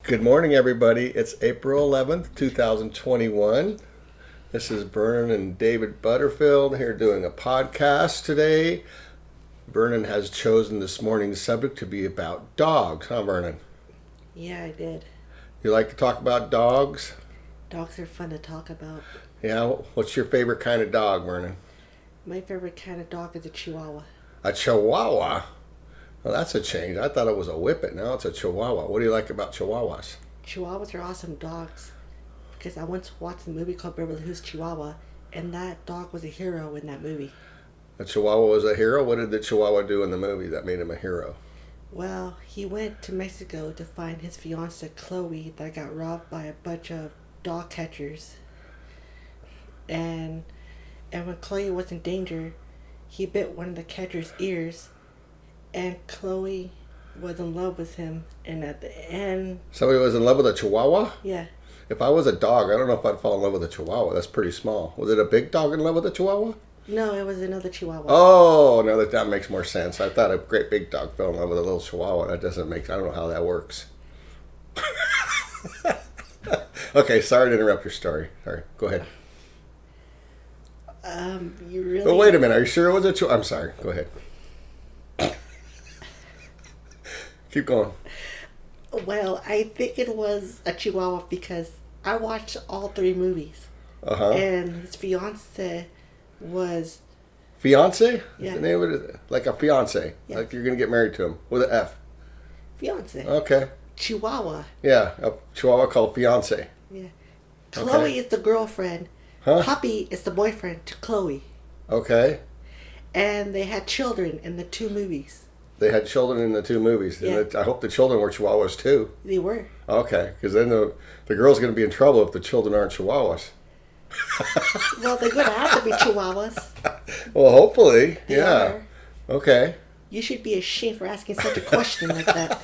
Good morning, everybody. It's April 11th, 2021. This is Vernon and David Butterfield here doing a podcast today. Vernon has chosen this morning's subject to be about dogs, huh, Vernon? Yeah, I did. You like to talk about dogs? Dogs are fun to talk about. Yeah, what's your favorite kind of dog, Vernon? My favorite kind of dog is a Chihuahua. A Chihuahua? Well, that's a change. I thought it was a Whippet. Now it's a Chihuahua. What do you like about Chihuahuas? Chihuahuas are awesome dogs because I once watched a movie called Beverly Hills Chihuahua, and that dog was a hero in that movie. The Chihuahua was a hero? What did the Chihuahua do in the movie that made him a hero? Well, he went to Mexico to find his fiancée Chloe that got robbed by a bunch of dog catchers. And when Chloe was in danger, he bit one of the catcher's ears, and Chloe was in love with him. And at the end... Somebody was in love with a Chihuahua? Yeah. If I was a dog, I don't know if I'd fall in love with a Chihuahua. That's pretty small. Was it a big dog in love with a Chihuahua? No, it was another Chihuahua. Oh, no, that makes more sense. I thought a great big dog fell in love with a little Chihuahua. That doesn't make... I don't know how that works. Okay, sorry to interrupt your story. Sorry, go ahead. You really... But wait a minute. Are you sure it was a Chihuahua? I'm sorry. Go ahead. Keep going. Well, I think it was a Chihuahua because I watched all three movies. Uh-huh. And his fiance was... Fiance? Yeah. The name of it? Like a fiance. Yeah. Like you're going to get married to him. With an F. Fiance. Okay. Chihuahua. Yeah. A Chihuahua called fiance. Yeah. Chloe is the girlfriend. Huh? Puppy is the boyfriend to Chloe. Okay. And they had children in the two movies. They had children in the two movies. Yeah. And I hope the children were Chihuahuas too. They were. Okay. Because then the girl's going to be in trouble if the children aren't Chihuahuas. Well, they're going to have to be Chihuahuas. Well, hopefully. They Yeah. are. Okay. You should be ashamed for asking such a question like that.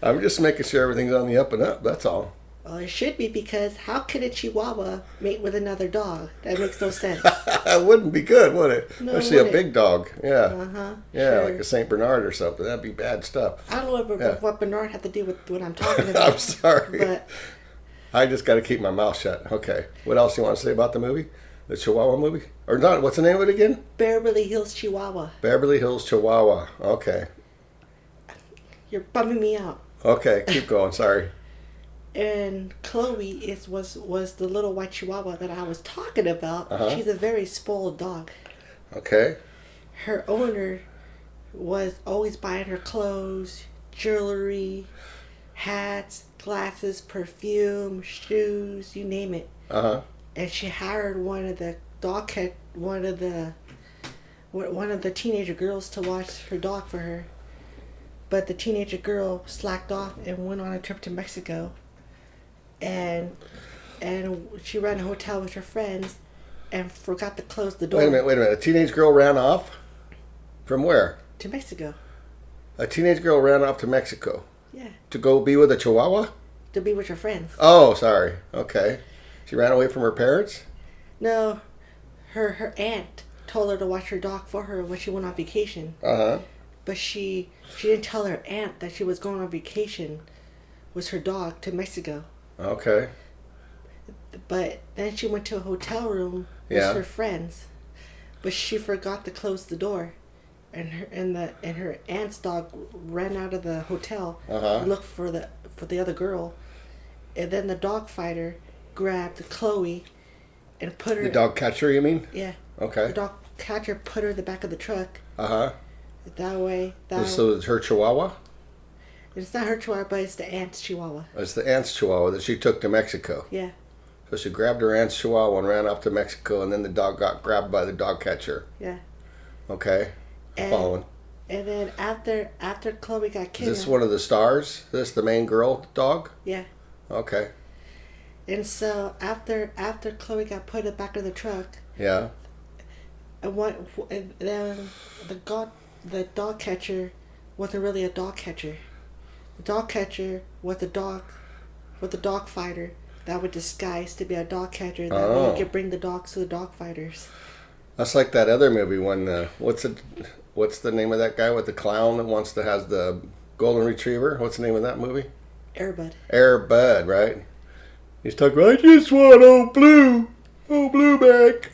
I'm just making sure everything's on the up and up. That's all. Well, it should be because how can a Chihuahua mate with another dog? That makes no sense. That wouldn't be good, would it? No, Especially a would it? big dog. Yeah. Uh-huh. Yeah, Sure. like a St. Bernard or something. That'd be bad stuff. I don't know Yeah. what Bernard had to do with what I'm talking about. I'm sorry. But I just got to keep my mouth shut. Okay. What else you want to say about the movie? The Chihuahua movie? Or not? What's the name of it again? Beverly Hills Chihuahua. Beverly Hills Chihuahua. Okay. You're bumming me out. Okay. Keep going. Sorry. And Chloe was the little white Chihuahua that I was talking about. Uh-huh. She's a very spoiled dog. Okay. Her owner was always buying her clothes, jewelry, hats, glasses, perfume, shoes, you name it. Uh-huh. And she hired one of the teenager girls to watch her dog for her. But the teenager girl slacked off and went on a trip to Mexico. And she ran a hotel with her friends and forgot to close the door. Wait a minute. A teenage girl ran off? From where? To Mexico. A teenage girl ran off to Mexico. Yeah. To go be with a Chihuahua? To be with her friends. Oh, sorry. Okay. She ran away from her parents? No, her aunt told her to watch her dog for her when she went on vacation. Uh-huh. But she didn't tell her aunt that she was going on vacation with her dog to Mexico. Okay. But then she went to a hotel room with her friends, but she forgot to close the door, and her aunt's dog ran out of the hotel and looked for the other girl, and then the dog fighter grabbed Chloe and put her. The dog catcher, you mean? Yeah. Okay. The dog catcher put her in the back of the truck. Uh-huh. That way. So it's her Chihuahua? It's not her Chihuahua, but it's the aunt's Chihuahua. It's the aunt's Chihuahua that she took to Mexico. Yeah. So she grabbed her aunt's Chihuahua and ran off to Mexico, and then the dog got grabbed by the dog catcher. Yeah. Okay. Following. And then after Chloe got kidnapped. Is this one of the stars? This the main girl dog? Yeah. Okay. And so after Chloe got put in the back of the truck. Yeah. And then the dog catcher wasn't really a dog catcher. The dog catcher was the dog fighter that would disguise to be a dog catcher. That way you could bring the dogs to the dog fighters. That's like that other movie when what's the name of that guy with the clown that wants to has the golden retriever? What's the name of that movie? Air Bud, right? He's talking about, I just want old Blue back.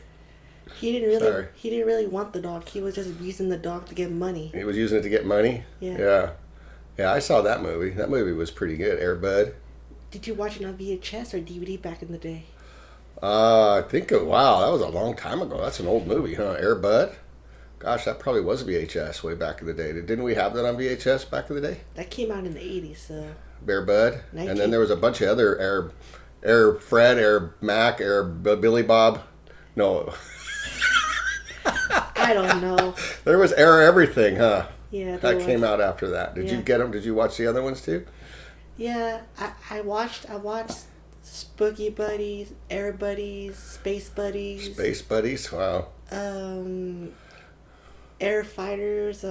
He didn't really want the dog. He was just using the dog to get money. He was using it to get money? Yeah. Yeah, I saw that movie. That movie was pretty good, Air Bud. Did you watch it on VHS or DVD back in the day? I think, wow, that was a long time ago. That's an old movie, huh? Air Bud? Gosh, that probably was VHS way back in the day. Didn't we have that on VHS back in the day? That came out in the 80s, so... Air Bud? And then there was a bunch of other Air Fred, Air Mac, Air Billy Bob. No. I don't know. There was Air Everything, huh? Yeah, that came out after that. Did you get them? Did you watch the other ones too? Yeah, I watched Spooky Buddies, Air Buddies, Space Buddies. Space Buddies, wow. Air Fighters.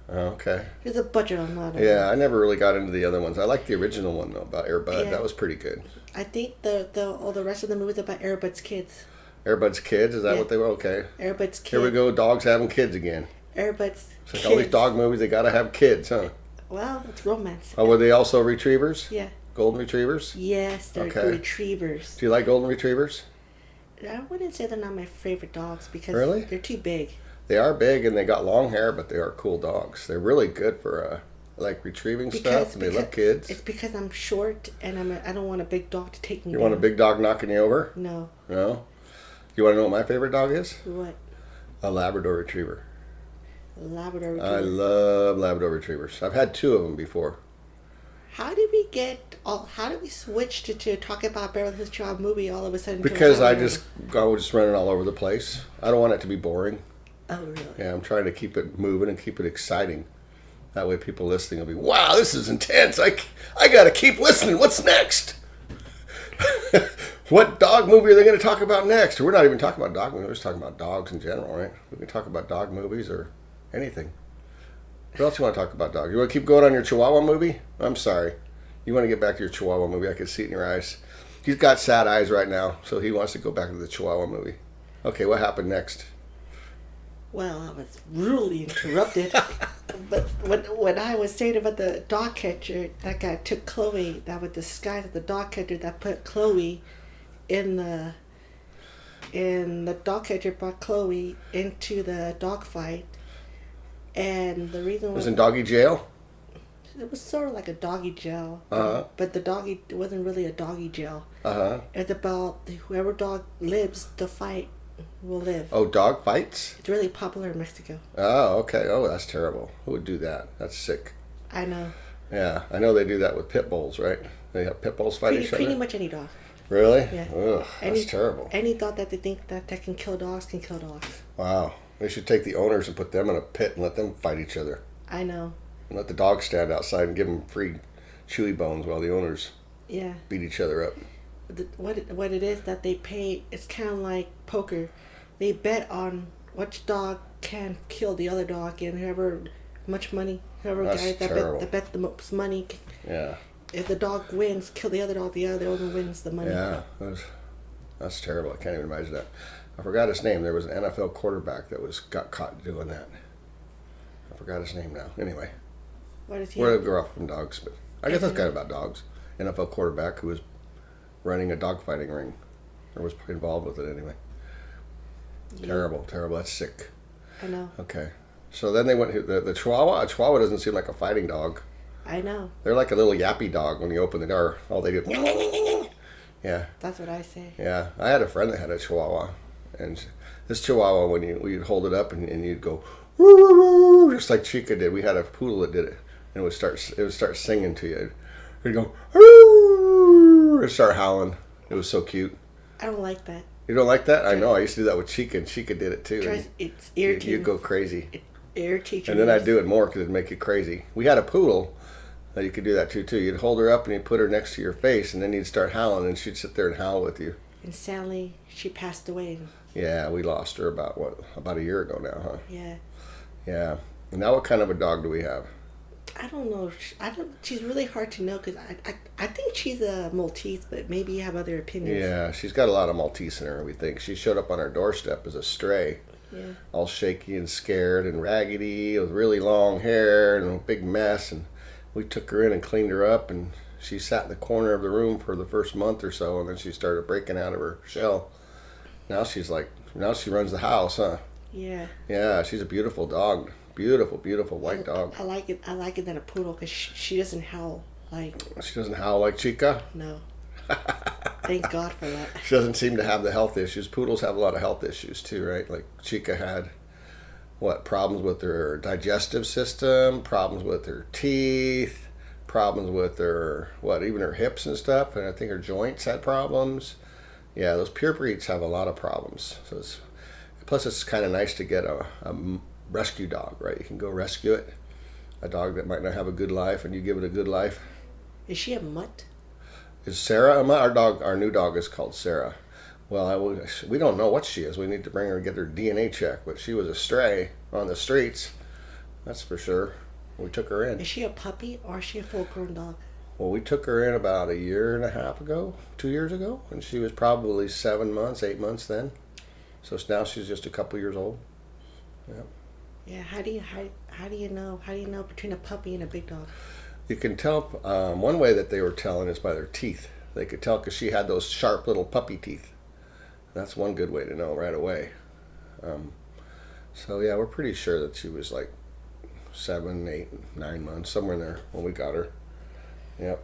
Okay. There's a bunch of them. Yeah, I never really got into the other ones. I liked the original one though about Air Bud. Yeah. That was pretty good. I think the rest of the movies about Air Bud's kids. Air Bud's kids? Is that what they were? Okay. Air Bud's kids. Here we go, dogs having kids again. Air Bud's kids. Like all these dog movies, they gotta have kids, huh? Well, it's romance. Oh, were they also retrievers? Yeah. Golden retrievers? Yes, they're retrievers. Do you like golden retrievers? I wouldn't say they're not my favorite dogs because they're too big. They are big and they got long hair, but they are cool dogs. They're really good for like retrieving stuff, and they love kids. It's because I'm short and I don't want a big dog to take me. You want a big dog knocking you over? No. No? You want to know what my favorite dog is? What? A Labrador Retriever. Labrador Retriever. I love Labrador Retrievers. I've had 2 of them before. How did we switch to talk about Beverly Hills Chihuahua movie all of a sudden? Because I was just running all over the place. I don't want it to be boring. Oh, really? Yeah, I'm trying to keep it moving and keep it exciting. That way people listening will be, wow, this is intense. I got to keep listening. What's next? What dog movie are they going to talk about next? We're not even talking about dog movies. We're just talking about dogs in general, right? We can talk about dog movies or anything. What else you want to talk about, dog? You want to keep going on your Chihuahua movie? I'm sorry. You want to get back to your Chihuahua movie. I can see it in your eyes. He's got sad eyes right now, so he wants to go back to the Chihuahua movie. Okay, what happened next? Well, I was rudely interrupted. But when I was saying about the dog catcher, that guy took Chloe, that was disguised as the dog catcher that put Chloe in the dog catcher brought Chloe into the dog fight. And the reason was in doggy jail? It was sort of like a doggy jail. Uh-huh. But it wasn't really a doggy jail. Uh-huh. It's about whoever dog lives the fight will live. Oh, dog fights? It's really popular in Mexico. Oh, okay. Oh, that's terrible. Who would do that? That's sick. I know. Yeah, I know they do that with pit bulls, right? They have pit bulls fight each other? Pretty much any dog. Really? Yeah. Ugh, that's terrible. Any dog that they think that can kill dogs can kill dogs. Wow. They should take the owners and put them in a pit and let them fight each other. I know. And let the dogs stand outside and give them free chewy bones while the owners beat each other up. What it is that they pay, it's kind of like poker. They bet on which dog can kill the other dog, and whoever bet the most money. Yeah. If the dog wins, kill the other dog. The other owner wins the money. Yeah, that's terrible. I can't even imagine that. I forgot his name. There was an NFL quarterback that got caught doing that. I forgot his name now. Anyway, what is he? We're going off from dogs, but I guess that's kind of about dogs. NFL quarterback who was running a dogfighting ring, or was involved with it anyway. Yeah. Terrible. That's sick. I know. Okay, so then they went the Chihuahua. A Chihuahua doesn't seem like a fighting dog. I know. They're like a little yappy dog. When you open the door, all they do. Yeah. That's what I say. Yeah, I had a friend that had a Chihuahua, and this Chihuahua, when you'd hold it up and you'd go, just like Chica did. We had a poodle that did it, and it would start singing to you. It'd go, it'd start howling. It was so cute. I don't like that. You don't like that? I know. I used to do that with Chica, and Chica did it too. It's irritating. You'd go crazy. It irritates. And then I'd do it more because it'd make you crazy. We had a poodle that you could do that too. You'd hold her up and you'd put her next to your face, and then you'd start howling, and she'd sit there and howl with you. And sadly, she passed away. Yeah, we lost her about a year ago now, huh? Yeah. Yeah. And now what kind of a dog do we have? I don't know. She's really hard to know because I think she's a Maltese, but maybe you have other opinions. Yeah, she's got a lot of Maltese in her, we think. She showed up on our doorstep as a stray. Yeah. All shaky and scared and raggedy with really long hair and a big mess. And we took her in and cleaned her up, and she sat in the corner of the room for the first month or so, and then she started breaking out of her shell. Now she runs the house, huh? Yeah. Yeah, she's a beautiful dog. Beautiful, beautiful white dog. I like it than a poodle because she doesn't howl like. She doesn't howl like Chica? No. Thank God for that. She doesn't seem to have the health issues. Poodles have a lot of health issues too, right? Like Chica had, problems with her digestive system, problems with her teeth, problems with her, even her hips and stuff. And I think her joints had problems. Yeah, those pure breeds have a lot of problems. Plus it's kind of nice to get a rescue dog, right? You can go rescue it. A dog that might not have a good life, and you give it a good life. Is she a mutt? Is Sarah a mutt? Our new dog is called Sarah. Well, we don't know what she is. We need to bring her and get her DNA check. But she was a stray on the streets. That's for sure. We took her in. Is she a puppy or is she a full-grown dog? Well, we took her in about 1.5 years ago, 2 years ago, and she was probably 7 months, 8 months then. So now she's just a couple years old. Yeah. Yeah. How do you know between a puppy and a big dog? You can tell. One way that they were telling is by their teeth. They could tell because she had those sharp little puppy teeth. That's one good way to know right away. So yeah, we're pretty sure that she was like 7, 8, 9 months, somewhere in there when we got her. Yep.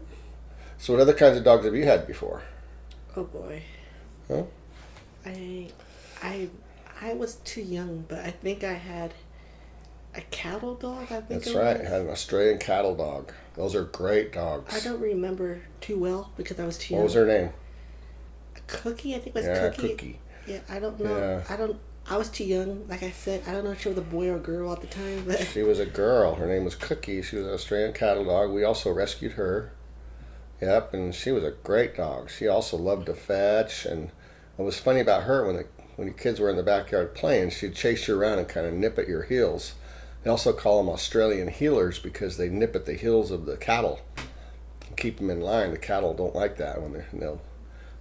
So what other kinds of dogs have you had before? Oh boy. Huh? I was too young, but I think I had a cattle dog. That's right. I had an Australian cattle dog. Those are great dogs. I don't remember too well because I was too young. What was her name? Cookie, I think it was Cookie. Yeah, I don't know. Yeah. I was too young. Like I said, I don't know if she was a boy or a girl at the time. But she was a girl. Her name was Cookie. She was an Australian cattle dog. We also rescued her. Yep, and she was a great dog. She also loved to fetch. And what was funny about her, when the kids were in the backyard playing, she'd chase you around and kind of nip at your heels. They also call them Australian heelers because they nip at the heels of the cattle and keep them in line. The cattle don't like that when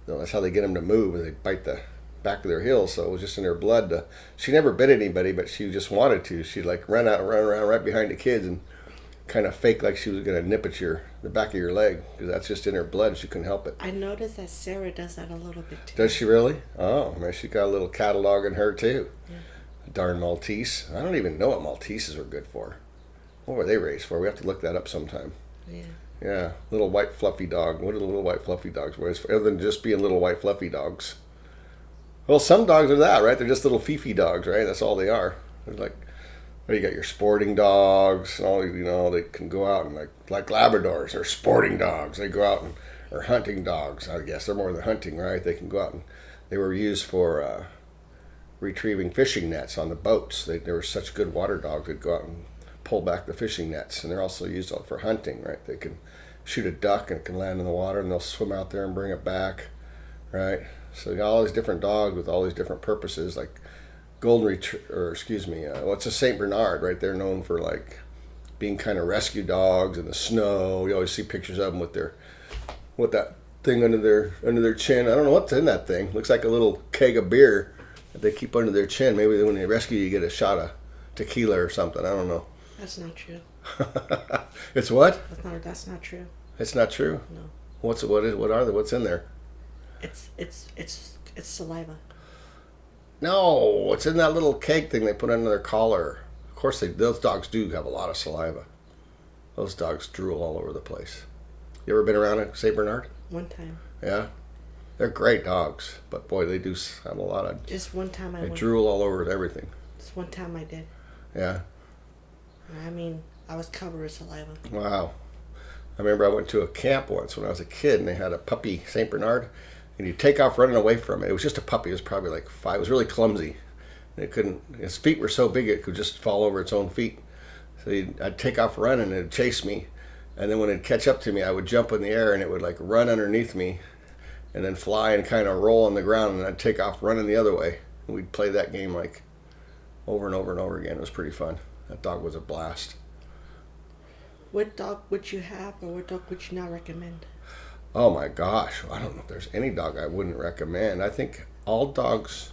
that's how they get them to move. They bite the back of their heels, so it was just in her blood. She never bit anybody, but she just wanted to. She'd like run around right behind the kids and kind of fake like she was going to nip at the back of your leg because that's just in her blood. She couldn't help it. I noticed that Sarah does that a little bit too. Does she really? Oh, man, she got a little cattle dog in her too. Yeah. Darn Maltese. I don't even know what Malteses are good for. What were they raised for? We have to look that up sometime. Yeah. Yeah, little white fluffy dog. What are the little white fluffy dogs raised for? Other than just being little white fluffy dogs. Well, some dogs are that, right? They're just little fifi dogs, right? That's all they are. They're like, you got your sporting dogs, and all, they can go out and like Labradors. They're sporting dogs. They go out or hunting dogs. I guess they're more than hunting, right? They can go out and they were used for retrieving fishing nets on the boats. They were such good water dogs. They'd go out and pull back the fishing nets, and they're also used for hunting, right? They can shoot a duck and it can land in the water, and they'll swim out there and bring it back, right? So you got all these different dogs with all these different purposes, like what's a Saint Bernard, right? They're known for like being kind of rescue dogs in the snow. You always see pictures of them with that thing under their chin. I don't know what's in that thing. Looks like a little keg of beer that they keep under their chin. Maybe when they rescue you, get a shot of tequila or something. I don't know. That's not true. It's what? That's not true. It's not true? No. What's in there? It's saliva. No, it's in that little keg thing they put under their collar. Of course, those dogs do have a lot of saliva. Those dogs drool all over the place. You ever been around a Saint Bernard? One time. Yeah? They're great dogs, but boy, they do have a lot of... Just one time They drool all over everything. Just one time I did. Yeah? I mean, I was covered with saliva. Wow. I remember I went to a camp once when I was a kid, and they had a puppy Saint Bernard, and you take off running away from it. It was just a puppy. It was probably like 5. It was really clumsy. His feet were so big it could just fall over its own feet. So I'd take off running, and it'd chase me. And then when it'd catch up to me, I would jump in the air, and it would like run underneath me and then fly and kind of roll on the ground, and I'd take off running the other way. And we'd play that game like over and over and over again. It was pretty fun. That dog was a blast. What dog would you have, or what dog would you not recommend? Oh my gosh, I don't know if there's any dog I wouldn't recommend. I think all dogs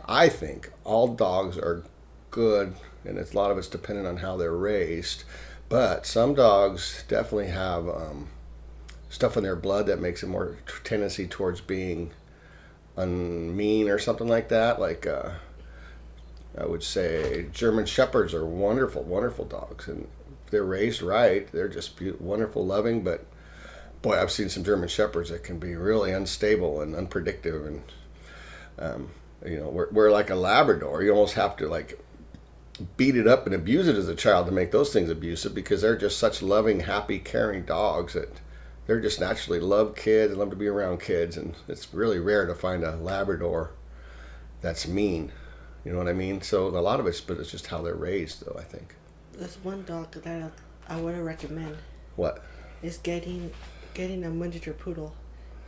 are good, and a lot of it's dependent on how they're raised. But some dogs definitely have stuff in their blood that makes it more tendency towards being mean or something like that. Like I would say German Shepherds are wonderful, wonderful dogs, and if they're raised right, they're just wonderful, loving. But boy, I've seen some German Shepherds that can be really unstable and unpredictable, and we're like a Labrador. You almost have to like beat it up and abuse it as a child to make those things abusive, because they're just such loving, happy, caring dogs that they're just naturally love kids and love to be around kids, and it's really rare to find a Labrador that's mean. You know what I mean? So a lot of it's just how they're raised, though, I think. There's one dog that I would recommend. What? Is getting a miniature poodle,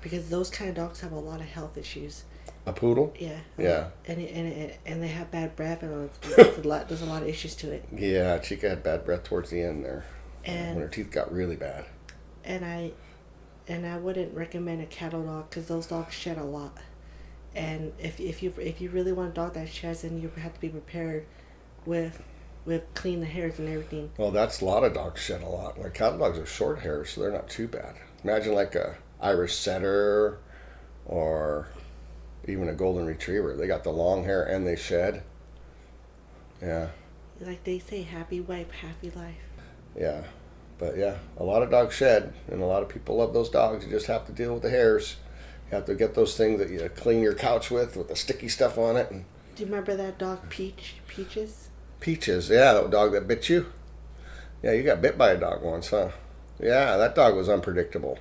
because those kind of dogs have a lot of health issues. A poodle? Yeah. Yeah. And they have bad breath, and there's a lot of issues to it. Yeah, Chica had bad breath towards the end there, and when her teeth got really bad. And I wouldn't recommend a cattle dog, because those dogs shed a lot. And if you really want a dog that sheds, then you have to be prepared with clean the hairs and everything. Well, that's a lot of dogs shed a lot. Like cattle dogs are short hairs, so they're not too bad. Imagine like a Irish setter or even a golden retriever. They got the long hair and they shed. Yeah. Like they say, happy wife, happy life. Yeah. But yeah, a lot of dogs shed, and a lot of people love those dogs. You just have to deal with the hairs. You have to get those things that you clean your couch with the sticky stuff on it. And do you remember that dog, Peaches? Peaches, yeah, that dog that bit you. Yeah, you got bit by a dog once, huh? Yeah, that dog was unpredictable.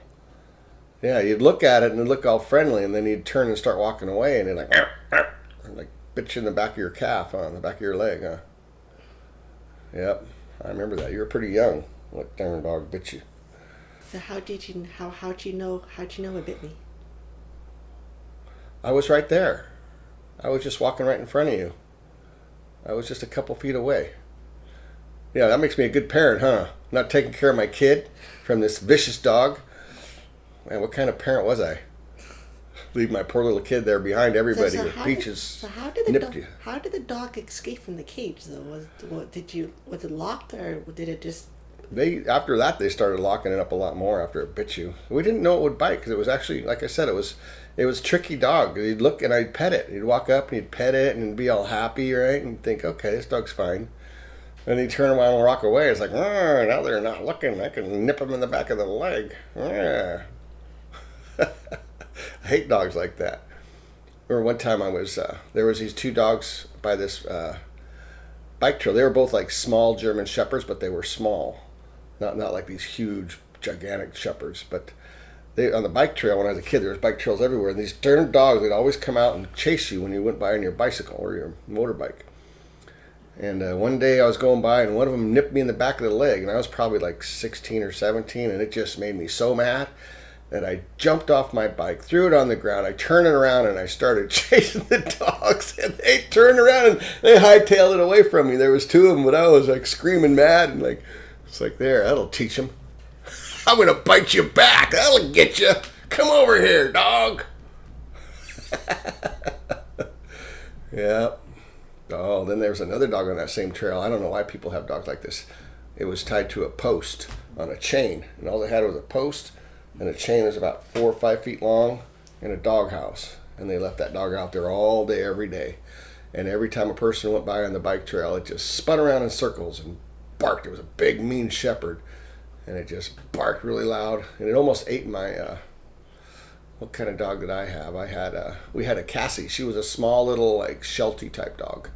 Yeah, you'd look at it and it'd look all friendly, and then you'd turn and start walking away, and it'd like bit you in the back of your calf, huh? On the back of your leg, huh? Yep, I remember that. You were pretty young. What darn dog bit you? So how'd you know it bit me? I was right there. I was just walking right in front of you. I was just a couple feet away. Yeah, that makes me a good parent, huh? Not taking care of my kid from this vicious dog. Man, what kind of parent was I? Leave my poor little kid there behind everybody with Peaches. How did the dog escape from the cage, though? Was it locked, or did it just... After that, they started locking it up a lot more after it bit you. We didn't know it would bite, because it was actually, like I said, it was a tricky dog. He'd look and I'd pet it. He'd walk up and he'd pet it and be all happy, right? And think, okay, this dog's fine. And he'd turn around and walk away. It's like, now they're not looking. I can nip him in the back of the leg. I hate dogs like that. I remember one time there was these two dogs by this bike trail. They were both like small German Shepherds, but they were small. Not like these huge, gigantic Shepherds, but on the bike trail when I was a kid, there was bike trails everywhere, and these darn dogs, they'd always come out and chase you when you went by on your bicycle or your motorbike. And one day I was going by, and one of them nipped me in the back of the leg, and I was probably like 16 or 17, and it just made me so mad that I jumped off my bike, threw it on the ground, I turned it around, and I started chasing the dogs, and they turned around and they hightailed it away from me. There was two of them, but I was like screaming mad, and like, it's like, there, that'll teach them. I'm going to bite you back. That'll get you. Come over here, dog. Yeah. Oh, then there's another dog on that same trail. I don't know why people have dogs like this. It was tied to a post on a chain, and all they had was a post, and a chain was about 4 or 5 feet long, in a doghouse. And they left that dog out there all day, every day. And every time a person went by on the bike trail, it just spun around in circles and barked. It was a big, mean shepherd. And it just barked really loud, and it almost ate my, what kind of dog did I have? We had a Cassie. She was a small little, like, Sheltie type dog.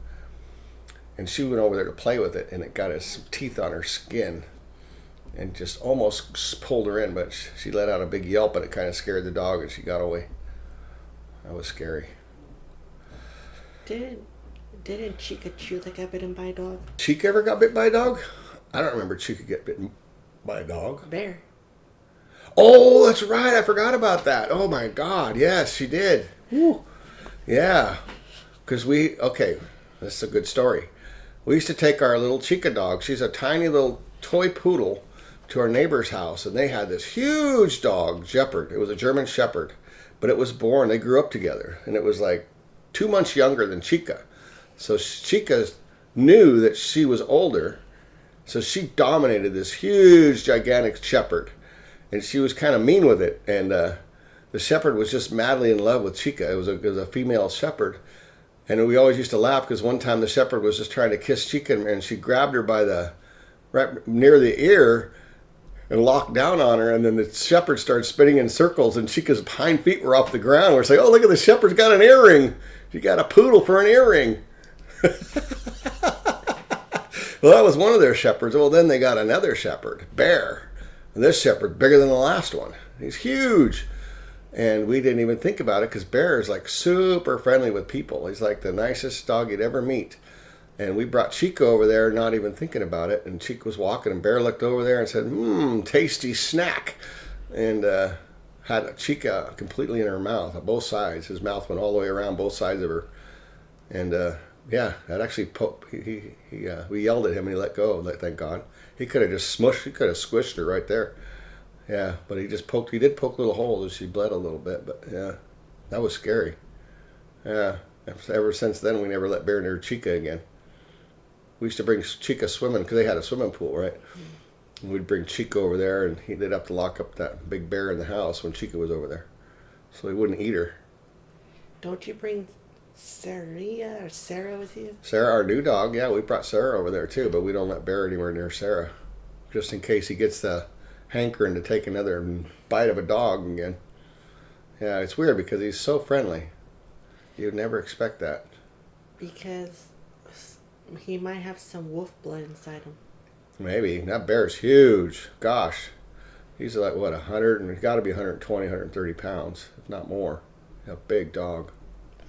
And she went over there to play with it, and it got its teeth on her skin and just almost pulled her in, but she let out a big yelp, and it kind of scared the dog, and she got away. That was scary. Didn't Chica chew that got bitten by a dog? Chica ever got bit by a dog? I don't remember Chica get bitten by a dog. Bear. Oh, that's right. I forgot about that. Oh my God. Yes, she did. Woo. Yeah. Because this is a good story. We used to take our little Chica dog. She's a tiny little toy poodle to our neighbor's house. And they had this huge dog, Shepherd. It was a German Shepherd. But it was born, they grew up together. And it was like 2 months younger than Chica. So Chica knew that she was older. So she dominated this huge, gigantic shepherd, and she was kind of mean with it. And the shepherd was just madly in love with Chica. It was a female shepherd, and we always used to laugh because one time the shepherd was just trying to kiss Chica, and she grabbed her by right near the ear and locked down on her. And then the shepherd started spinning in circles, and Chica's hind feet were off the ground. We're saying, "Oh, look at the shepherd's got an earring. She got a poodle for an earring." Well, that was one of their shepherds. Well, then they got another shepherd, Bear. And this shepherd, bigger than the last one. He's huge. And we didn't even think about it because Bear is like super friendly with people. He's like the nicest dog you'd ever meet. And we brought Chica over there, not even thinking about it. And Chica was walking, and Bear looked over there and said, tasty snack. And had Chica completely in her mouth on both sides. His mouth went all the way around both sides of her. And yeah, that actually we yelled at him and he let go. Thank God. He could have just squished her right there. Yeah, but he did poke little holes and she bled a little bit. But yeah, that was scary. Yeah, ever since then we never let Bear near Chica again. We used to bring Chica swimming because they had a swimming pool, right? And we'd bring Chica over there, and they'd have to lock up that big bear in the house when Chica was over there, so he wouldn't eat her. Don't you bring Sarah with you? Sarah, our new dog, yeah, we brought Sarah over there too, but we don't let Bear anywhere near Sarah, just in case he gets the hankering to take another bite of a dog again. Yeah, it's weird because he's so friendly. You'd never expect that. Because he might have some wolf blood inside him. Maybe. That bear's huge. Gosh. He's like, what, 100, and he's got to be 120, 130 pounds, if not more. A big dog.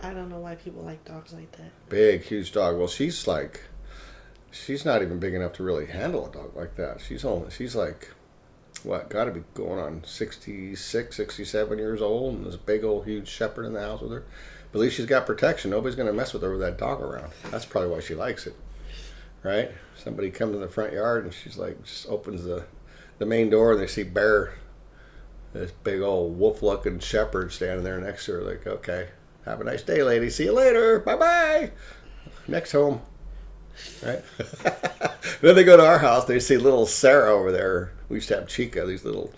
I don't know why people like dogs like that. Big, huge dog. Well, she's not even big enough to really handle a dog like that. She's like, what, got to be going on 66, 67 years old, and there's a big old huge shepherd in the house with her. But at least she's got protection. Nobody's going to mess with her with that dog around. That's probably why she likes it, right? Somebody comes in the front yard and she's like, just opens the main door and they see Bear, this big old wolf-looking shepherd standing there next to her. Like, okay, have a nice day, lady. See you later. Bye-bye. Next home, right? Then they go to our house. They see little Sarah over there. We used to have Chica, these little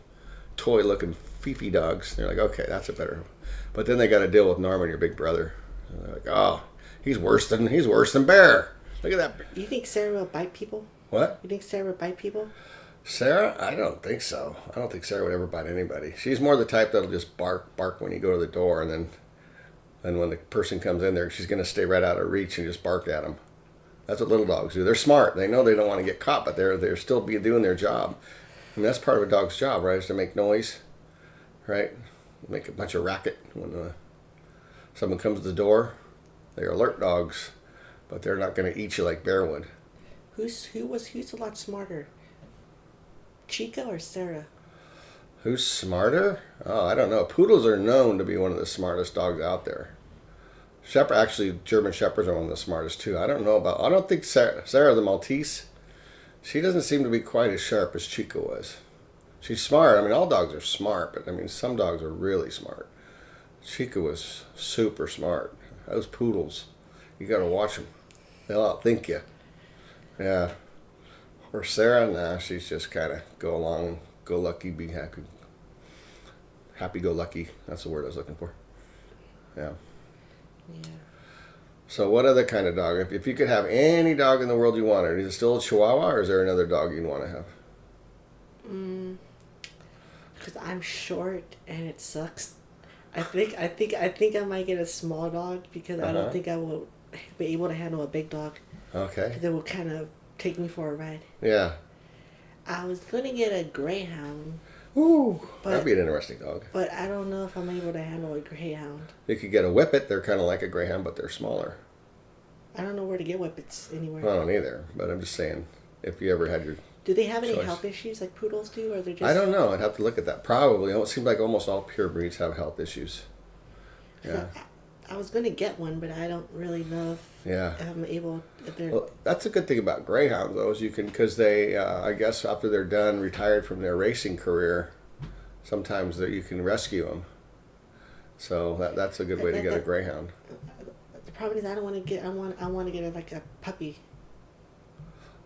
toy-looking Fifi dogs. They're like, okay, that's a better. But then they got to deal with Norman, your big brother. And they're like, oh, he's worse than Bear. Look at that. You think Sarah will bite people? What? You think Sarah would bite people? Sarah? I don't think so. I don't think Sarah would ever bite anybody. She's more the type that'll just bark when you go to the door, and then when the person comes in there, she's going to stay right out of reach and just bark at them. That's what little dogs do. They're smart. They know they don't want to get caught, but they're still doing their job. I mean, that's part of a dog's job, right? Is to make noise, right? Make a bunch of racket when someone comes to the door. They're alert dogs, but they're not going to eat you like Bear would. Who's a lot smarter, Chica or Sarah? Who's smarter? Oh, I don't know. Poodles are known to be one of the smartest dogs out there. German Shepherds are one of the smartest too. I don't think Sarah the Maltese, she doesn't seem to be quite as sharp as Chica was. She's smart. I mean, all dogs are smart, but I mean, some dogs are really smart. Chica was super smart. Those poodles, you got to watch them. They'll outthink you. Yeah. Or Sarah, nah, she's just kind of go along, go lucky, be happy. Happy go lucky. That's the word I was looking for. Yeah. Yeah. So what other kind of dog? If you could have any dog in the world you wanted, is it still a Chihuahua, or is there another dog you'd want to have? Because I'm short and it sucks. I think I might get a small dog because I don't think I will be able to handle a big dog. Okay. Because it will kind of take me for a ride. Yeah. I was gonna get a greyhound. Ooh, that'd be an interesting dog. But I don't know if I'm able to handle a greyhound. You could get a whippet. They're kind of like a greyhound, but they're smaller. I don't know where to get whippets anywhere. I don't either, but I'm just saying, if you ever had your Do they have any choice. health issues like poodles do, or they're just? I don't know. I'd have to look at that. Probably. It seems like almost all pure breeds have health issues. Yeah. I was going to get one, but I don't really know if I'm able. If they're. Well, that's a good thing about greyhounds, though, is you can, because they, I guess, after they're done, retired from their racing career, sometimes you can rescue them. So that's a good way to get a greyhound. The problem is I don't want to get. I want to get like a puppy.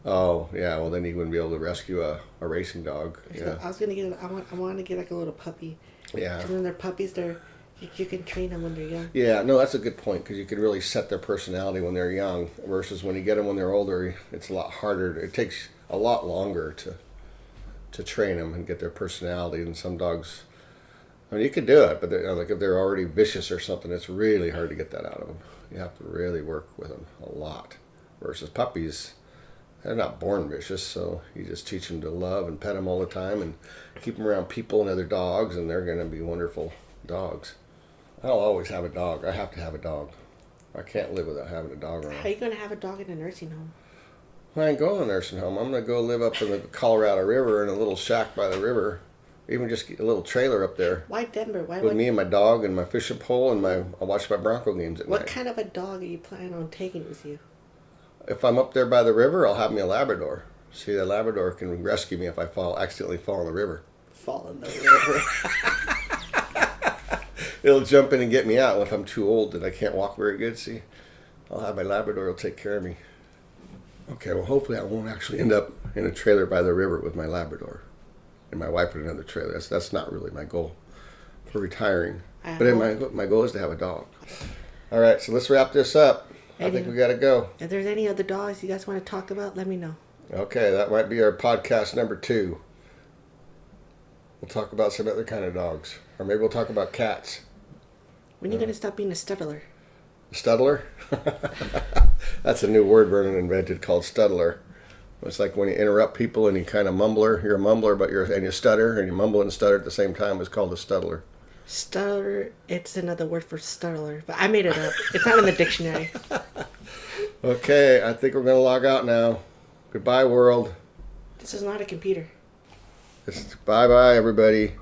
Oh, yeah. Well, then you wouldn't be able to rescue a racing dog. Yeah. I was gonna get. I want to get like a little puppy. Yeah. And when they're puppies, you can train them when they're young. Yeah. No, that's a good point because you can really set their personality when they're young versus when you get them when they're older. It's a lot harder. It takes a lot longer to train them and get their personality. And some dogs, I mean, you can do it, but like if they're already vicious or something, it's really hard to get that out of them. You have to really work with them a lot. Versus puppies, they're not born vicious, so you just teach them to love and pet them all the time and keep them around people and other dogs, and they're going to be wonderful dogs. I'll always have a dog. I have to have a dog. I can't live without having a dog around. How are you going to have a dog in a nursing home? I ain't going to a nursing home. I'm going to go live up in the Colorado River in a little shack by the river. Even just get a little trailer up there. Why Denver? Why with me and my dog and my fishing pole and I'll watch my Bronco games at night. What kind of a dog are you planning on taking with you? If I'm up there by the river, I'll have me a Labrador. See, the Labrador can rescue me if I accidentally fall in the river. Fall in the river. It'll jump in and get me out if I'm too old and I can't walk very good. See, I'll have my Labrador. It'll take care of me. Okay, well, hopefully I won't actually end up in a trailer by the river with my Labrador and my wife in another trailer. That's not really my goal for retiring. But my goal is to have a dog. All right, so let's wrap this up. I think we got to go. If there's any other dogs you guys want to talk about, let me know. Okay, that might be our podcast number 2. We'll talk about some other kind of dogs. Or maybe we'll talk about cats. When are you going to stop being a studdler? A studdler? That's a new word Vernon invented called studdler. It's like when you interrupt people and you kind of mumbler. You're a mumbler, but you stutter, and you mumble and stutter at the same time. It's called a studdler. Stutter, it's another word for studdler, but I made it up. It's not in the dictionary. Okay, I think we're going to log out now. Goodbye, world. This is not a computer. Bye-bye, everybody.